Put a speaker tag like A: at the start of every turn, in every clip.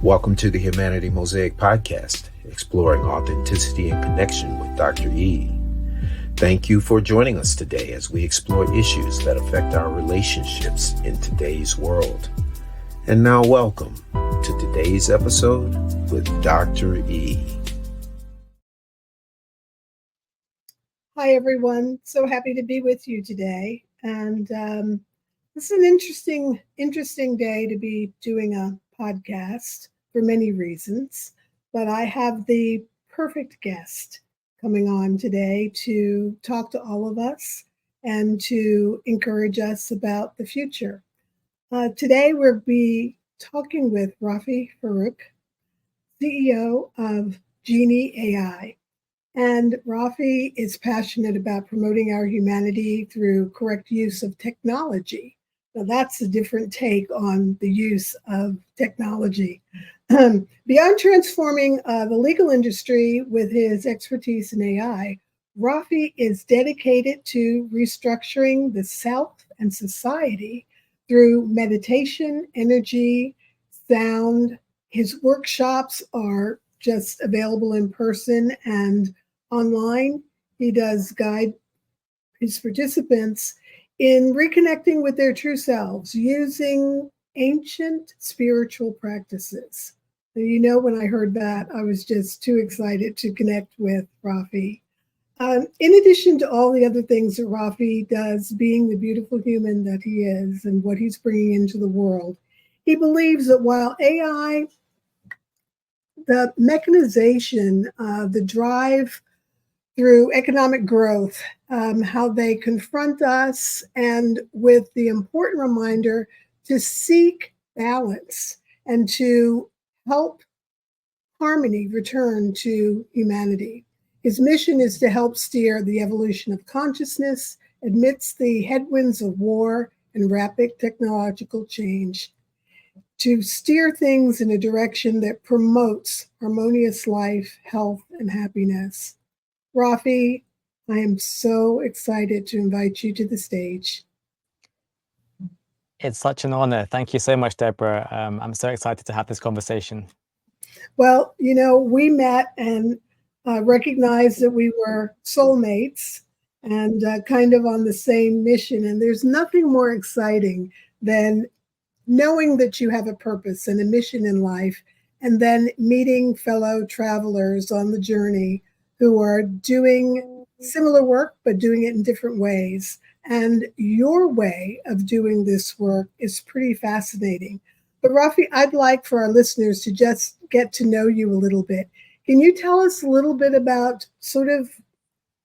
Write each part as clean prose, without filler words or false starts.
A: Welcome to the Humanity Mosaic Podcast, exploring authenticity and connection with Dr. E. Thank you for joining us today as we explore issues that affect our relationships in today's world. And now welcome to today's episode with Dr. E.
B: Hi, everyone. So happy to be with you today. And this is an interesting day to be doing a podcast for many reasons. But I have the perfect guest coming on today to talk to all of us and to encourage us about the future. Today, we'll be talking with Rafie Faruq, CEO of Genie AI. And Rafie is passionate about promoting our humanity through correct use of technology. Now, that's a different take on the use of technology. Beyond transforming the legal industry with his expertise in AI, Rafie is dedicated to restructuring the self and society through meditation, energy, sound. His workshops are just available in person and online. He does guide his participants in reconnecting with their true selves using ancient spiritual practices. You know, when I heard that, I was just too excited to connect with Rafie. In addition to all the other things that Rafie does, being the beautiful human that he is and what he's bringing into the world, he believes that while AI, the mechanization, the drive through economic growth, how they confront us, and with the important reminder to seek balance and to help harmony return to humanity. His mission is to help steer the evolution of consciousness amidst the headwinds of war and rapid technological change, to steer things in a direction that promotes harmonious life, health, and happiness. Rafie, I am so excited to invite you to the stage.
C: It's such an honor. Thank you so much, Deborah. I'm so excited to have this conversation.
B: Well, you know, we met and recognized that we were soulmates and kind of on the same mission. And there's nothing more exciting than knowing that you have a purpose and a mission in life, and then meeting fellow travelers on the journey who are doing similar work, but doing it in different ways. And your way of doing this work is pretty fascinating. But Rafie, I'd like for our listeners to just get to know you a little bit. Can you tell us a little bit about sort of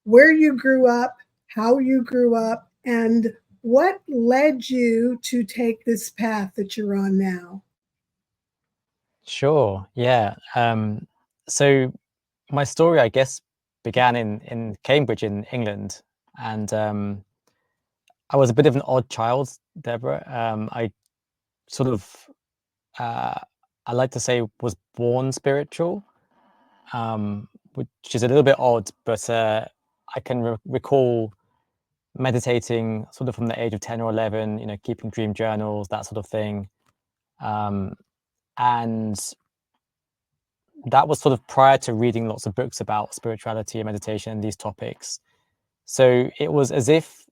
B: where you grew up, how you grew up, and what led you to take this path that you're on now?
C: Sure. Yeah. So my story, I guess, began in Cambridge in England. And I was a bit of an odd child, Deborah. I sort of, I like to say, was born spiritual, which is a little bit odd, but I can recall meditating sort of from the age of 10 or 11, you know, keeping dream journals, that sort of thing. And that was sort of prior to reading lots of books about spirituality and meditation and these topics. So it was as if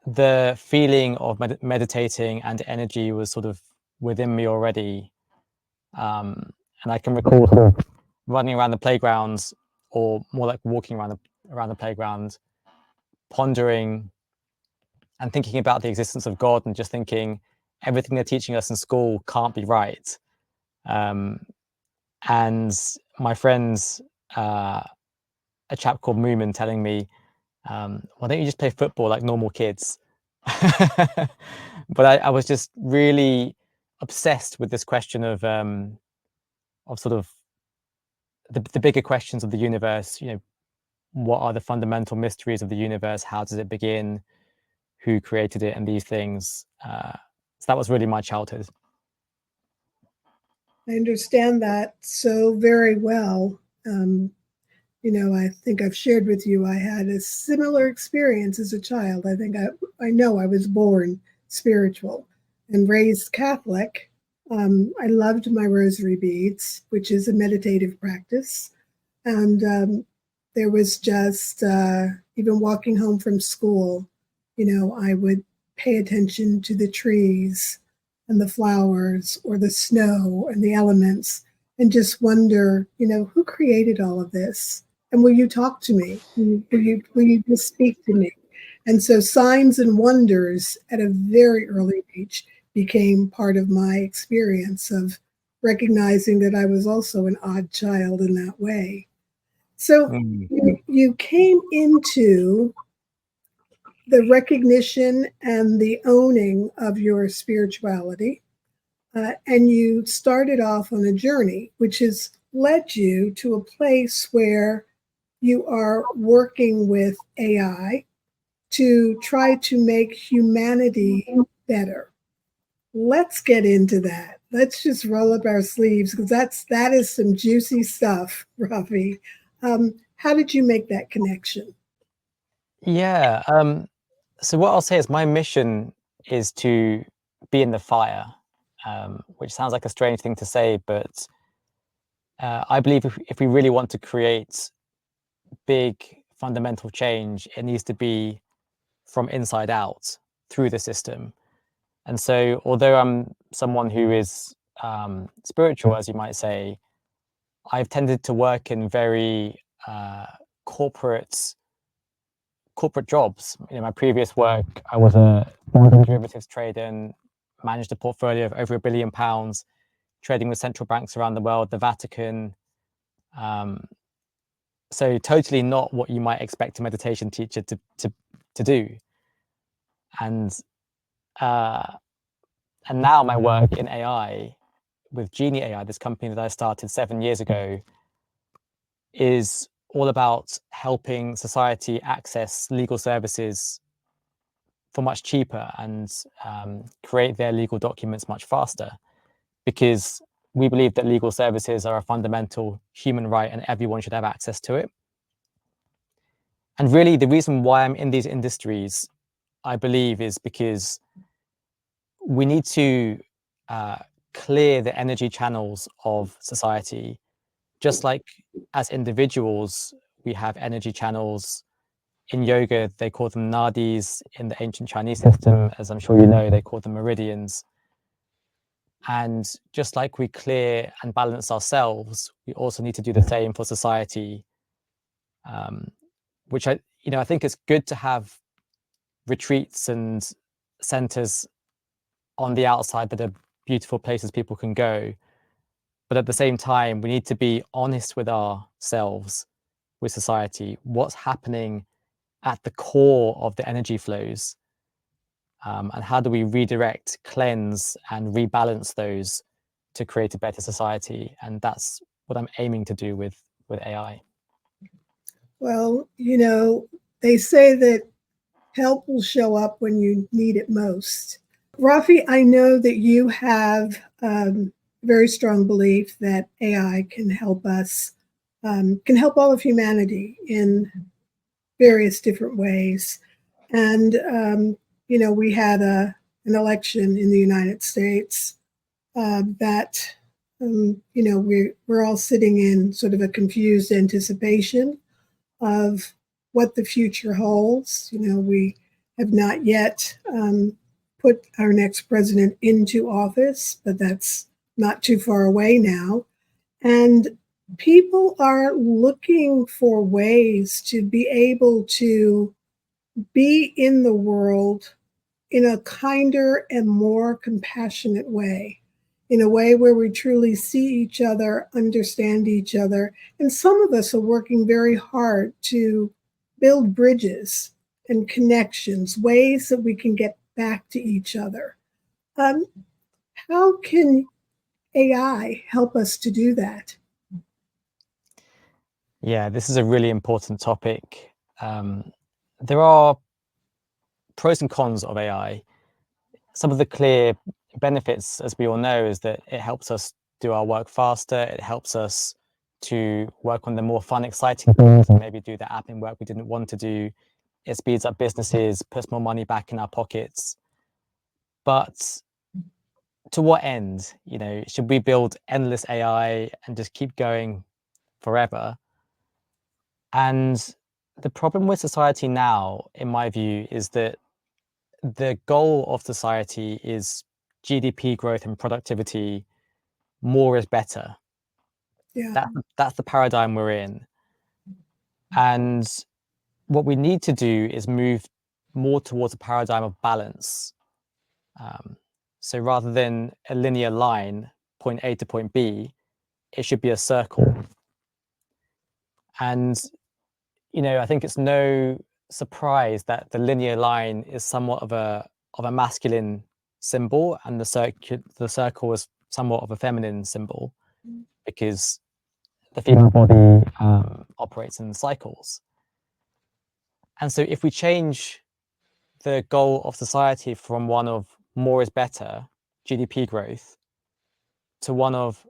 C: the feeling of meditating and energy was sort of within me already. And I can recall sort of running around the playgrounds, or more like walking around the playground, pondering and thinking about the existence of God, and just thinking everything they're teaching us in school can't be right. And my friends, a chap called Moomin, telling me, why don't you just play football like normal kids? But I was just really obsessed with this question of sort of the bigger questions of the universe. You know, what are the fundamental mysteries of the universe? How does it begin? Who created it? And these things. So that was really my childhood.
B: I understand that so very well. You know, I think I've shared with you, I had a similar experience as a child. I think I know I was born spiritual and raised Catholic, I loved my rosary beads, which is a meditative practice. And there was just, even walking home from school, I would pay attention to the trees and the flowers or the snow and the elements and just wonder, who created all of this? And will you talk to me? Will you just speak to me? And so signs and wonders at a very early age became part of my experience of recognizing that I was also an odd child in that way. So you came into the recognition and the owning of your spirituality, and you started off on a journey, which has led you to a place where you are working with AI to try to make humanity better. Let's get into that. Let's just roll up our sleeves because that is some juicy stuff, Rafie. How did you make that connection?
C: Yeah. So what I'll say is my mission is to be in the fire, which sounds like a strange thing to say, but I believe if we really want to create big fundamental change, it needs to be from inside out through the system. And so, although I'm someone who is spiritual, as you might say, I've tended to work in very corporate jobs. My previous work, I was a foreign derivatives trader and managed a portfolio of over £1 billion, trading with central banks around the world, the Vatican. So totally not what you might expect a meditation teacher to do. And now my work in AI with Genie AI, this company that I started 7 years ago, is all about helping society access legal services for much cheaper and create their legal documents much faster, because we believe that legal services are a fundamental human right and everyone should have access to it. And really, the reason why I'm in these industries, I believe, is because we need to clear the energy channels of society. Just like as individuals, we have energy channels. In yoga, they call them nadis. In the ancient Chinese system, as I'm sure you know, they call them meridians. And just like we clear and balance ourselves, we also need to do the same for society. Which I think it's good to have retreats and centers on the outside that are beautiful places people can go. But at the same time, we need to be honest with ourselves, with society, what's happening at the core of the energy flows, and how do we redirect, cleanse, and rebalance those to create a better society. And that's what I'm aiming to do with AI.
B: Well, they say that help will show up when you need it most. Rafie, I know that you have very strong belief that AI can help us, can help all of humanity in various different ways. And, we had an election in the United States that, we're all sitting in sort of a confused anticipation of what the future holds. We have not yet put our next president into office, but that's not too far away now. And people are looking for ways to be able to be in the world in a kinder and more compassionate way, in a way where we truly see each other, understand each other. And some of us are working very hard to build bridges and connections, ways that we can get back to each other. How can AI help us to do that?
C: Yeah, this is a really important topic. There are pros and cons of AI. Some of the clear benefits, as we all know, is that it helps us do our work faster. It helps us to work on the more fun, exciting things and maybe do the admin work we didn't want to do. It speeds up businesses, puts more money back in our pockets. But to what end? Should we build endless AI and just keep going forever? And the problem with society now, in my view, is that the goal of society is GDP growth and productivity. More is better.
B: Yeah.
C: That's the paradigm we're in. And what we need to do is move more towards a paradigm of balance. So rather than a linear line, point A to point B, it should be a circle. And, I think it's no surprise that the linear line is somewhat of a masculine symbol, and the circle is somewhat of a feminine symbol, because the female body operates in cycles. And so if we change the goal of society from one of more is better, GDP growth, to one of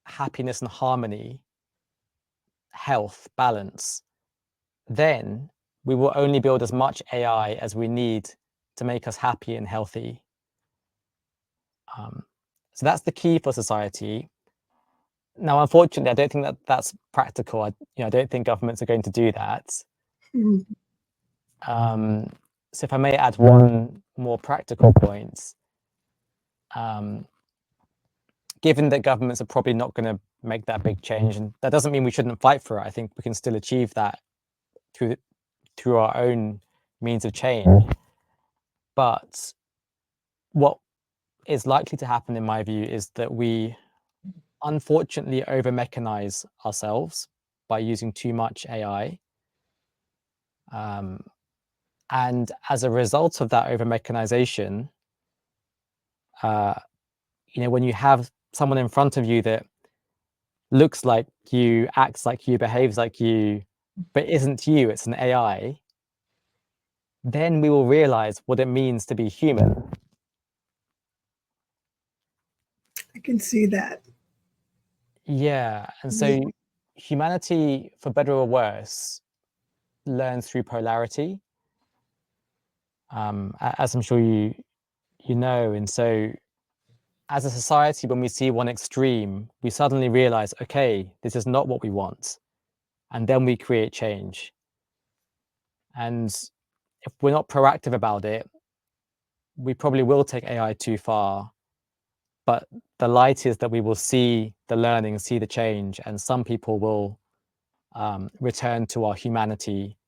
C: happiness and harmony, health, balance, then we will only build as much AI as we need to make us happy and healthy. So that's the key for society. Now, unfortunately, I don't think that that's practical. I don't think governments are going to do that.
B: Mhm.
C: So if I may add one more practical point, given that governments are probably not going to make that big change, and that doesn't mean we shouldn't fight for it. I think we can still achieve that through our own means of change. But what is likely to happen, in my view, is that we unfortunately over mechanize ourselves by using too much AI. And as a result of that over mechanization, when you have someone in front of you that looks like you, acts like you, behaves like you, but isn't you, it's an AI, then we will realize what it means to be human.
B: I can see that.
C: Yeah. And so humanity, for better or worse, learns through polarity, as I'm sure you know. And so as a society, when we see one extreme, we suddenly realize, okay, this is not what we want. And then we create change. And if we're not proactive about it, we probably will take AI too far. But the light is that we will see the learning, see the change, and some people will return to our humanity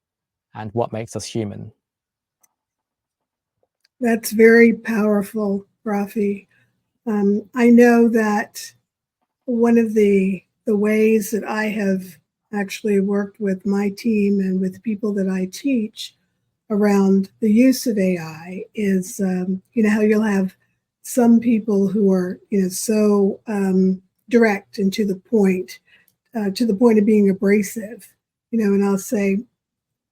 C: and what makes us human.
B: That's very powerful, Rafie. I know that one of the ways that I have actually worked with my team and with people that I teach around the use of AI is, how you'll have some people who are, so direct and to the point of being abrasive, and I'll say,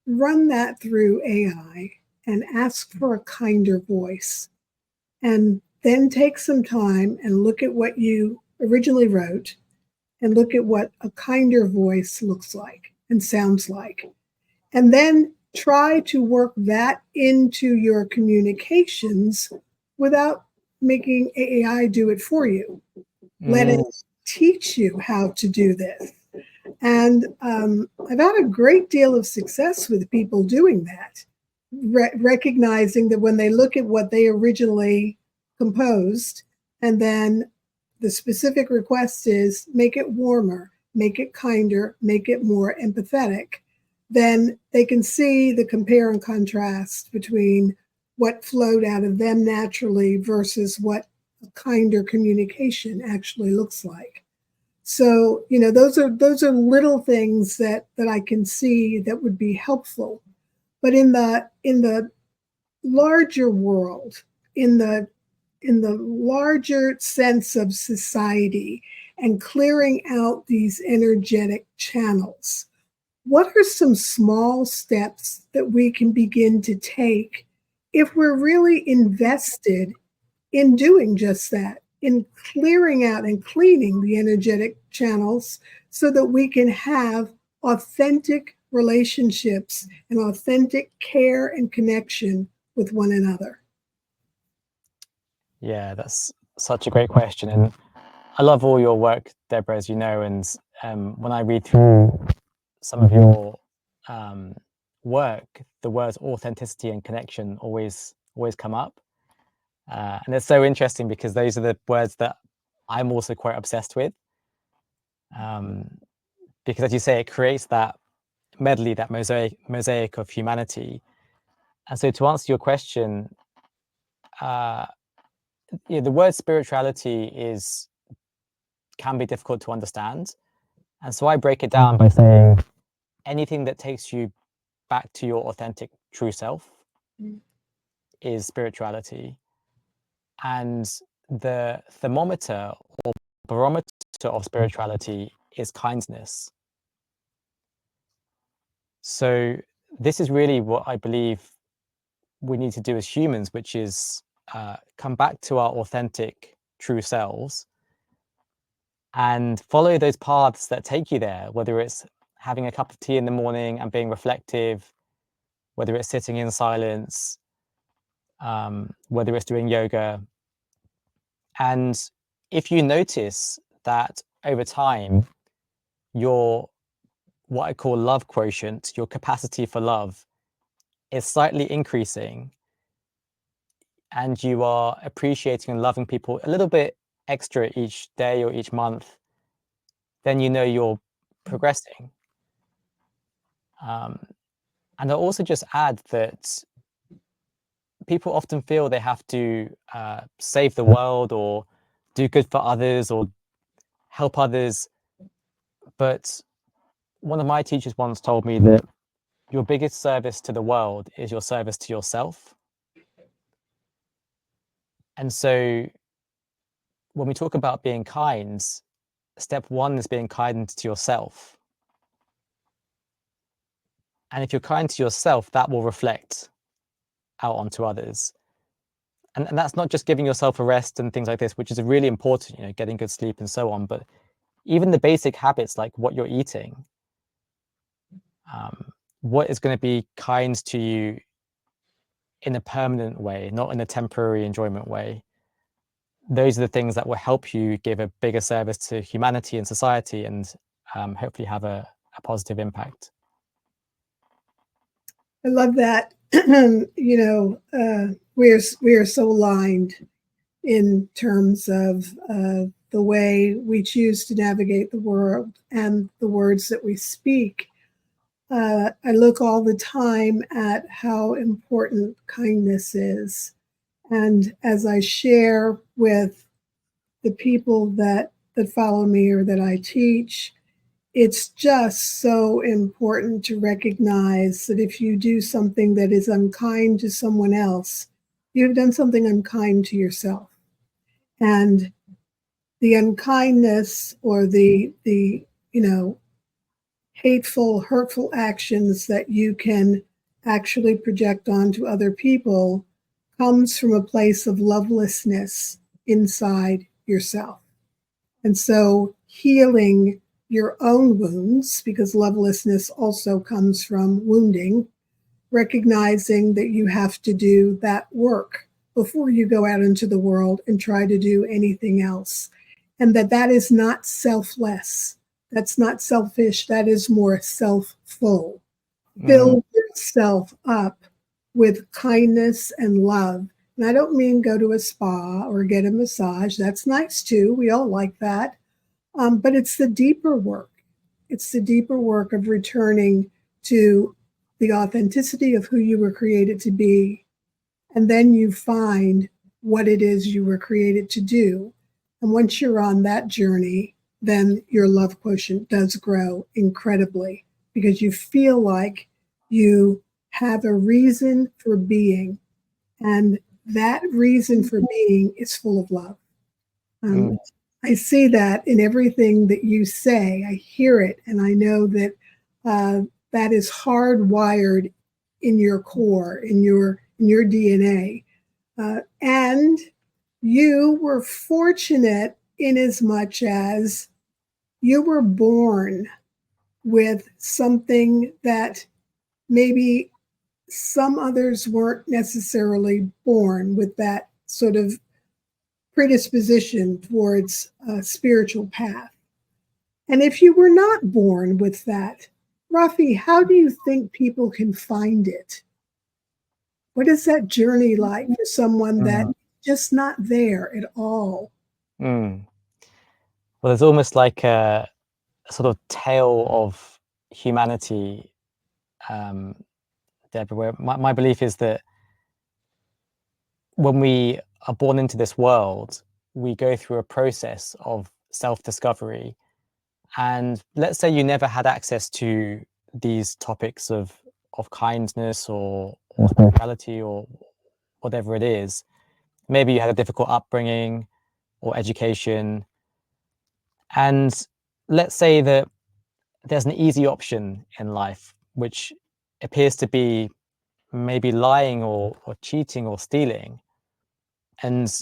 B: run that through AI and ask for a kinder voice. And then take some time and look at what you originally wrote and look at what a kinder voice looks like and sounds like. And then try to work that into your communications without making AI do it for you. Let it teach you how to do this. And I've had a great deal of success with people doing that, recognizing that when they look at what they originally composed, and then the specific request is make it warmer, make it kinder, make it more empathetic, then they can see the compare and contrast between what flowed out of them naturally versus what a kinder communication actually looks like. So, those are little things that I can see that would be helpful. But in the larger world, in the larger sense of society and clearing out these energetic channels, what are some small steps that we can begin to take if we're really invested in doing just that, in clearing out and cleaning the energetic channels so that we can have authentic relationships and authentic care and connection with one another?
C: Yeah, that's such a great question, and I love all your work, Deborah, as you know. And when I read through some of your work, the words authenticity and connection always come up, and it's so interesting because those are the words that I'm also quite obsessed with. Because, as you say, it creates that medley, that mosaic of humanity. And so, to answer your question, the word spirituality can be difficult to understand, and so I break it down by saying anything that takes you back to your authentic true self is spirituality, and the thermometer or barometer of spirituality is kindness. So this is really what I believe we need to do as humans, which is come back to our authentic true selves and follow those paths that take you there, whether it's having a cup of tea in the morning and being reflective, whether it's sitting in silence, whether it's doing yoga. And if you notice that over time, your what I call love quotient, your capacity for love, is slightly increasing, and you are appreciating and loving people a little bit extra each day or each month, then you know you're progressing. And I'll also just add that people often feel they have to save the world or do good for others or help others. But one of my teachers once told me that your biggest service to the world is your service to yourself. And so when we talk about being kind, step one is being kind to yourself. And if you're kind to yourself, that will reflect out onto others. And that's not just giving yourself a rest and things like this, which is really important, getting good sleep and so on, but even the basic habits like what you're eating, what is going to be kind to you in a permanent way, not in a temporary enjoyment way. Those are the things that will help you give a bigger service to humanity and society, and hopefully have a positive impact.
B: I love that. We are so aligned in terms of the way we choose to navigate the world and the words that we speak. I look all the time at how important kindness is. And as I share with the people that follow me or that I teach, it's just so important to recognize that if you do something that is unkind to someone else, you've done something unkind to yourself. And the unkindness or the hateful, hurtful actions that you can actually project onto other people comes from a place of lovelessness inside yourself. And so healing your own wounds, because lovelessness also comes from wounding, recognizing that you have to do that work before you go out into the world and try to do anything else. And that is not selfless. That's not selfish. That is more self-full. Fill yourself up with kindness and love. And I don't mean go to a spa or get a massage. That's nice too. We all like that. But it's the deeper work. It's the deeper work of returning to the authenticity of who you were created to be. And then you find what it is you were created to do. And once you're on that journey, then your love quotient does grow incredibly because you feel like you have a reason for being. And that reason for being is full of love. I see that in everything that you say. I hear it, and I know that that is hardwired in your core, in your DNA. And you were fortunate in as much as you were born with something that maybe some others weren't necessarily born with, that sort of predisposition towards a spiritual path. And if you were not born with that, Rafie, how do you think people can find it? What is that journey like for someone that's just not there at all?
C: Well, there's almost like a sort of tale of humanity, Deborah, where my belief is that when we are born into this world, we go through a process of self-discovery. And let's say you never had access to these topics of kindness or spirituality or whatever it is. Maybe you had a difficult upbringing or education. And let's say that there's an easy option in life, which appears to be maybe lying or cheating or stealing. And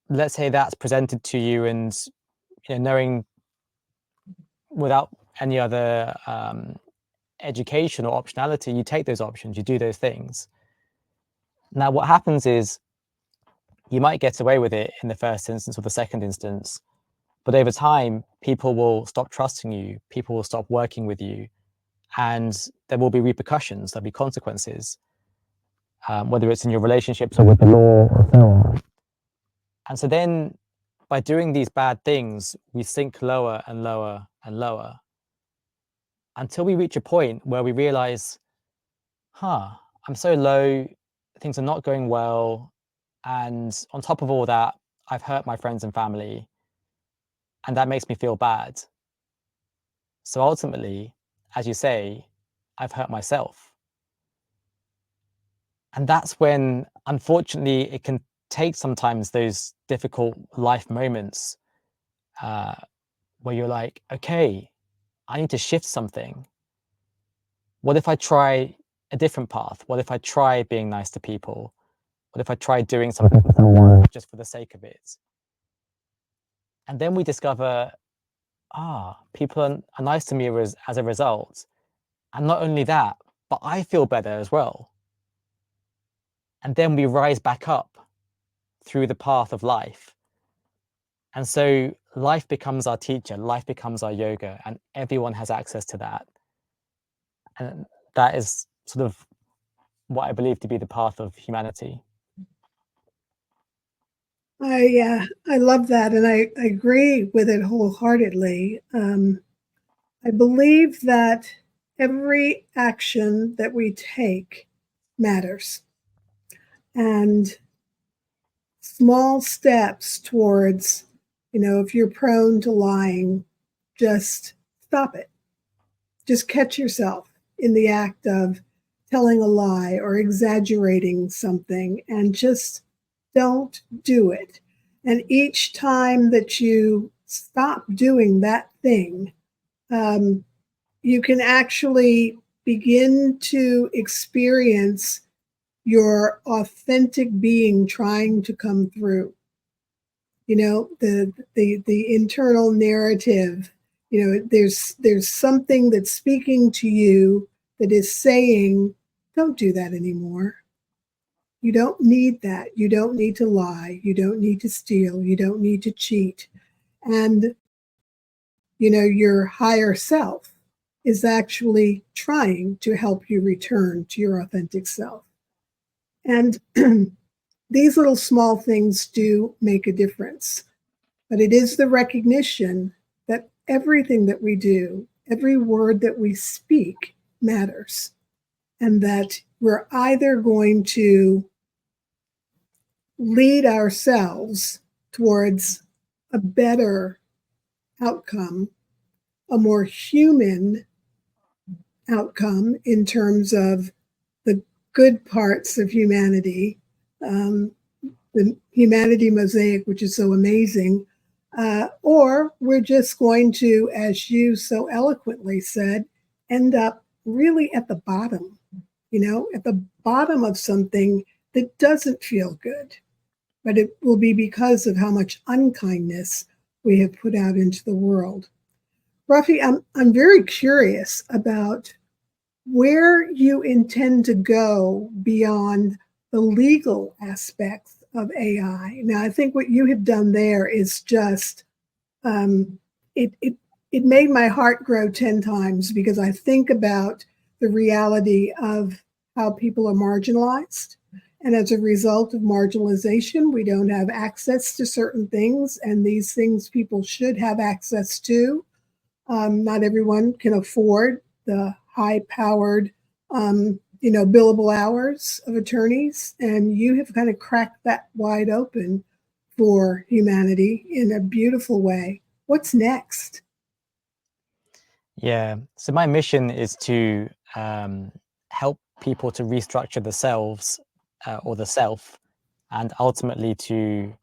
C: let's say that's presented to you, and knowing without any other education or optionality, you take those options, you do those things. Now, what happens is you might get away with it in the first instance or the second instance, but over time, people will stop trusting you, people will stop working with you, and there will be repercussions, there'll be consequences, whether it's in your relationships or with the law or so on. And so then by doing these bad things, we sink lower and lower and lower until we reach a point where we realize, I'm so low, things are not going well. And on top of all that, I've hurt my friends and family, and that makes me feel bad. So ultimately, as you say, I've hurt myself. And that's when, unfortunately, it can take sometimes those difficult life moments where you're like, okay, I need to shift something. What if I try a different path? What if I try being nice to people? What if I try doing something for someone just for the sake of it? And then we discover, people are nice to me as a result. And not only that, but I feel better as well. And then we rise back up through the path of life. And so life becomes our teacher, life becomes our yoga, and everyone has access to that. And that is sort of what I believe to be the path of humanity.
B: I love that, and I agree with it wholeheartedly. I believe that every action that we take matters, and small steps towards, if you're prone to lying, just stop it. Just catch yourself in the act of telling a lie or exaggerating something, and just don't do it. And each time that you stop doing that thing, you can actually begin to experience your authentic being trying to come through. The internal narrative. There's something that's speaking to you that is saying, don't do that anymore. You don't need that. You don't need to lie. You don't need to steal. You don't need to cheat. And, your higher self is actually trying to help you return to your authentic self. And these little small things do make a difference. But it is the recognition that everything that we do, every word that we speak matters. And that we're either going to lead ourselves towards a better outcome, a more human outcome in terms of the good parts of humanity, the Humanity Mosaic, which is so amazing, or we're just going to, as you so eloquently said, end up really at the bottom, at the bottom of something that doesn't feel good. But it will be because of how much unkindness we have put out into the world. Rafie, I'm very curious about where you intend to go beyond the legal aspects of AI. Now, I think what you have done there is just it made my heart grow 10 times, because I think about the reality of how people are marginalized. And as a result of marginalization, we don't have access to certain things, and these things people should have access to. Not everyone can afford the high-powered, billable hours of attorneys, and you have kind of cracked that wide open for humanity in a beautiful way. What's next?
C: Yeah. So my mission is to help people to restructure the selves or the self, and ultimately to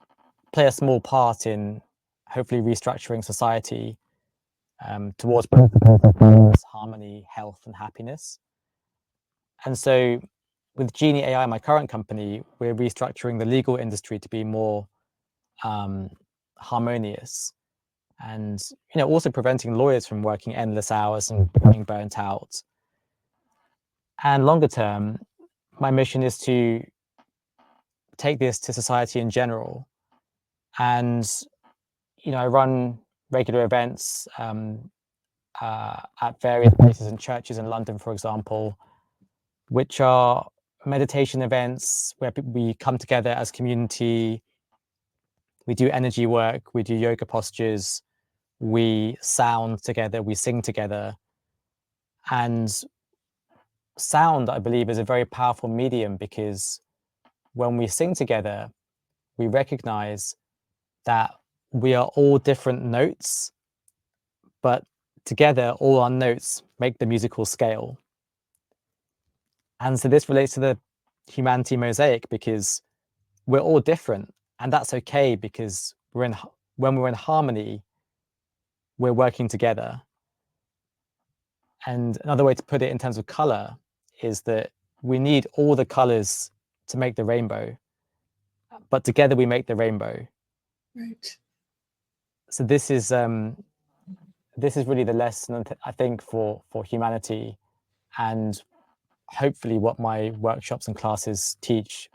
C: play a small part in hopefully restructuring society towards principles of balance, harmony, health, and happiness. And so with Genie AI, my current company, we're restructuring the legal industry to be more harmonious, and also preventing lawyers from working endless hours and becoming burnt out. And longer term, my mission is to take this to society in general. And I run regular events at various places in churches in London, for example, which are meditation events where we come together as community. We do energy work, we do yoga postures, we sound together, we sing together. And sound, I believe, is a very powerful medium, because when we sing together, we recognize that we are all different notes, but together all our notes make the musical scale. And so this relates to the Humanity Mosaic, because we're all different, and that's okay, because when we're in harmony, we're working together. And another way to put it in terms of color is that we need all the colors to make the rainbow, but together we make the rainbow.
B: Right.
C: So this is really the lesson, I think, for humanity, and hopefully what my workshops and classes teach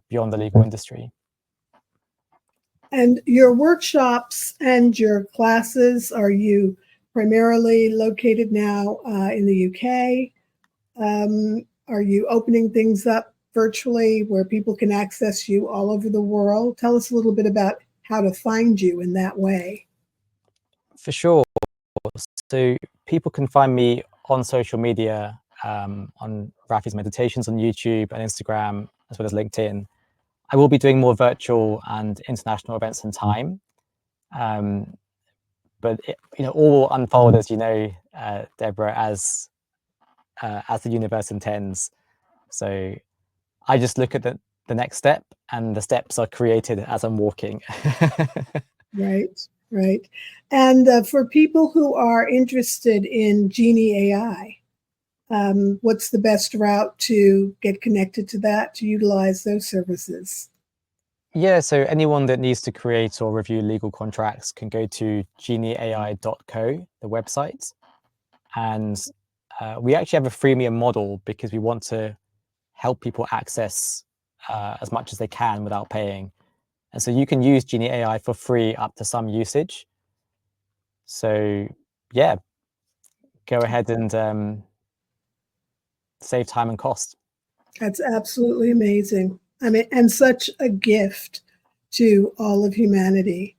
C: beyond the legal industry.
B: And your workshops and your classes, are you primarily located now in the UK? Are you opening things up virtually where people can access you all over the world? Tell us a little bit about how to find you in that way.
C: For sure. So people can find me on social media, on Rafie's Meditations on YouTube and Instagram, as well as LinkedIn. I will be doing more virtual and international events in time. But all will unfold, as you know, Deborah, as the universe intends. So I just look at the next step, and the steps are created as I'm walking.
B: Right. And for people who are interested in Genie AI, what's the best route to get connected to that, to utilize those services?
C: Yeah, so anyone that needs to create or review legal contracts can go to genieai.co, the website. And we actually have a freemium model, because we want to help people access as much as they can without paying. And so you can use Genie AI for free up to some usage. So yeah, go ahead and save time and cost.
B: That's absolutely amazing. I mean, and such a gift to all of humanity.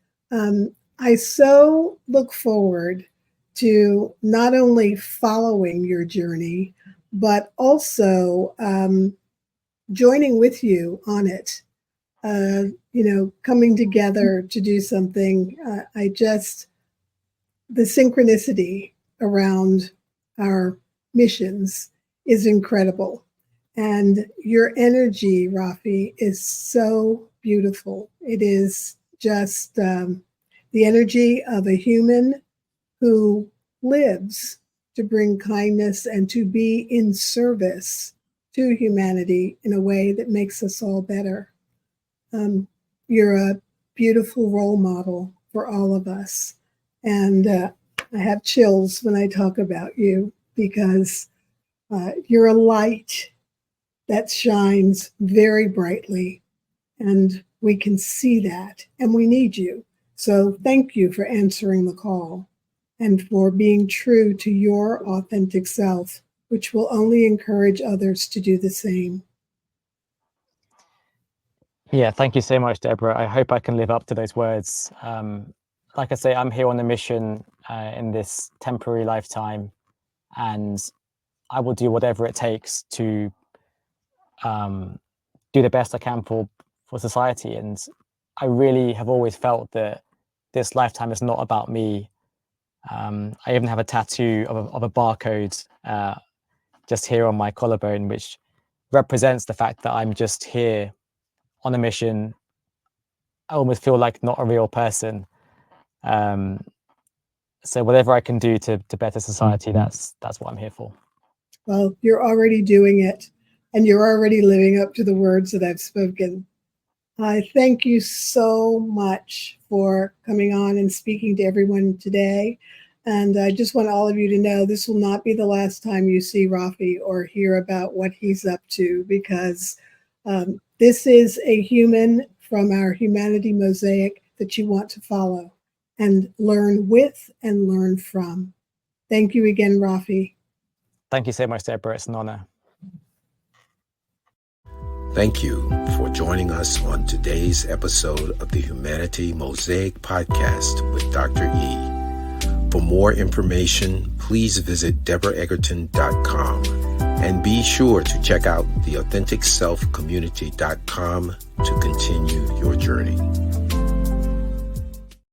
B: I so look forward to not only following your journey, but also joining with you on it. Coming together to do something. The synchronicity around our missions is incredible. And your energy, Rafie, is so beautiful. It is just the energy of a human who lives to bring kindness and to be in service to humanity in a way that makes us all better. You're a beautiful role model for all of us. And I have chills when I talk about you, because you're a light that shines very brightly and We can see that, and we need you. So thank you for answering the call and for being true to your authentic self, which will only encourage others to do the same.
C: Yeah, thank you so much, Deborah. I hope I can live up to those words. Like I say, I'm here on a mission in this temporary lifetime, and I will do whatever it takes to do the best I can for society. And I really have always felt that this lifetime is not about me. I even have a tattoo of a barcode just here on my collarbone, which represents the fact that I'm just here on a mission. I almost feel like not a real person. So whatever I can do to better society, that's what I'm here for.
B: Well, you're already doing it, and you're already living up to the words that I've spoken. I thank you so much for coming on and speaking to everyone today. And I just want all of you to know this will not be the last time you see Rafie or hear about what he's up to, because this is a human from our Humanity Mosaic that you want to follow and learn with and learn from. Thank you again, Rafie.
C: Thank you so much, Deborah. It's an honor.
A: Thank you for joining us on today's episode of the Humanity Mosaic Podcast with Dr. E. For more information, please visit deboraheggerton.com and be sure to check out theauthenticselfcommunity.com to continue your journey.